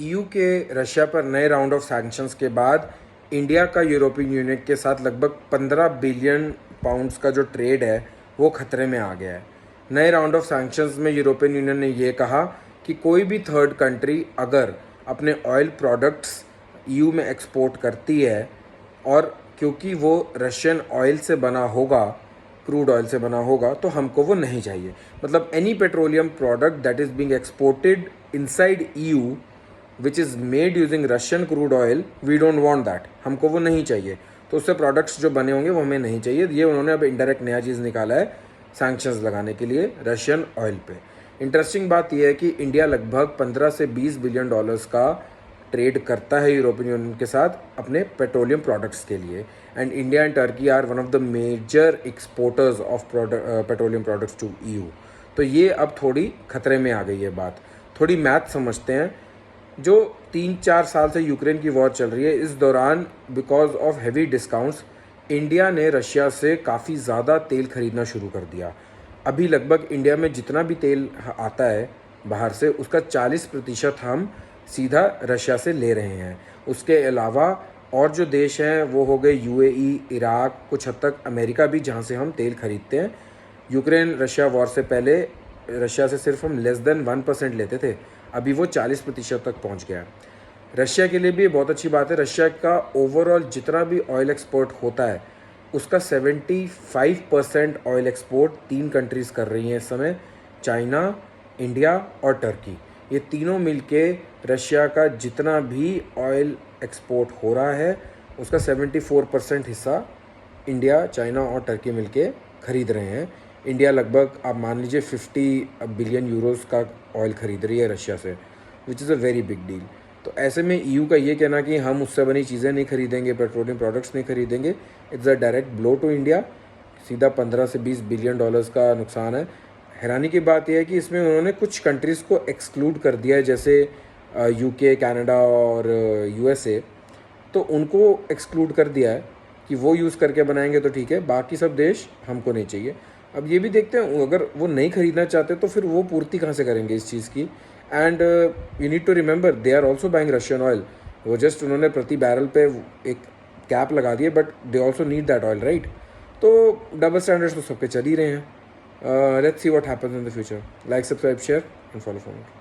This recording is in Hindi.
ईयू के रशिया पर नए राउंड ऑफ सैंक्शंस के बाद इंडिया का यूरोपियन यूनियन के साथ लगभग 15 बिलियन पाउंड्स का जो ट्रेड है वो खतरे में आ गया है। नए राउंड ऑफ सैंक्शंस में यूरोपियन यूनियन ने ये कहा कि कोई भी थर्ड कंट्री अगर अपने ऑयल प्रोडक्ट्स ईयू में एक्सपोर्ट करती है और क्योंकि वो रशियन ऑयल से बना होगा, क्रूड ऑयल से बना होगा, तो हमको वो नहीं चाहिए। मतलब any petroleum product that is being exported inside EU which is made using Russian crude oil, we don't want that, हमको वो नहीं चाहिए। तो उससे प्रोडक्ट्स जो बने होंगे वो हमें नहीं चाहिए। ये उन्होंने अब इनडायरेक्ट नया चीज़ निकाला है सैंक्शंस लगाने के लिए रशियन ऑयल पे। इंटरेस्टिंग बात यह है कि इंडिया लगभग 15 से 20 बिलियन डॉलर्स का ट्रेड करता है यूरोपियन यूनियन के साथ अपने पेट्रोलियम प्रोडक्ट्स के लिए। And India and Turkey are one of the major exporters of petroleum products to EU. तो ये अब थोड़ी खतरे में आ गई है बात। थोड़ी मैथ समझते हैं। जो 3-4 साल से यूक्रेन की वॉर चल रही है, इस दौरान because of heavy discounts India ने रशिया से काफ़ी ज़्यादा तेल खरीदना शुरू कर दिया। अभी लगभग इंडिया में जितना भी तेल आता है बाहर से, उसका 40% हम सीधा रशिया से ले रहे हैं। उसके अलावा और जो देश हैं वो हो गए यूएई, इराक, कुछ हद तक अमेरिका भी, जहाँ से हम तेल खरीदते हैं। यूक्रेन रशिया वॉर से पहले रशिया से सिर्फ हम लेस देन 1% लेते थे, अभी वो 40% तक पहुंच गया। रशिया के लिए भी बहुत अच्छी बात है। रशिया का ओवरऑल जितना भी ऑयल एक्सपोर्ट होता है उसका 75% ऑयल एक्सपोर्ट 3 कंट्रीज़ कर रही हैं इस समय, चाइना, इंडिया और टर्की। ये तीनों मिलके रशिया का जितना भी ऑयल एक्सपोर्ट हो रहा है उसका 74% हिस्सा इंडिया, चाइना और टर्की मिलके खरीद रहे हैं। इंडिया लगभग आप मान लीजिए 50 बिलियन यूरोस का ऑयल खरीद रही है रशिया से, which is a very big deal. तो ऐसे में ईयू का ये कहना कि हम उससे बनी चीज़ें नहीं खरीदेंगे, पेट्रोलियम प्रोडक्ट्स नहीं खरीदेंगे, it's a direct blow to India. सीधा 15 से 20 बिलियन डॉलर्स का नुकसान है। हैरानी की बात यह है कि इसमें उन्होंने कुछ कंट्रीज़ को एक्सक्लूड कर दिया है, जैसे यूके, कनाडा और यूएसए। तो उनको एक्सक्लूड कर दिया है कि वो यूज़ करके बनाएंगे तो ठीक है, बाकी सब देश हमको नहीं चाहिए। अब ये भी देखते हैं, अगर वो नहीं खरीदना चाहते तो फिर वो पूर्ति कहाँ से करेंगे इस चीज़ की। And you need to remember they are also buying Russian oil. वो जस्ट उन्होंने प्रति बैरल पे एक कैप लगा दिए, but they also need that oil, right. तो डबल स्टैंडर्ड्स तो सबके चल ही रहे हैं। Let's see what happens in the future. Like, subscribe, share and follow for more.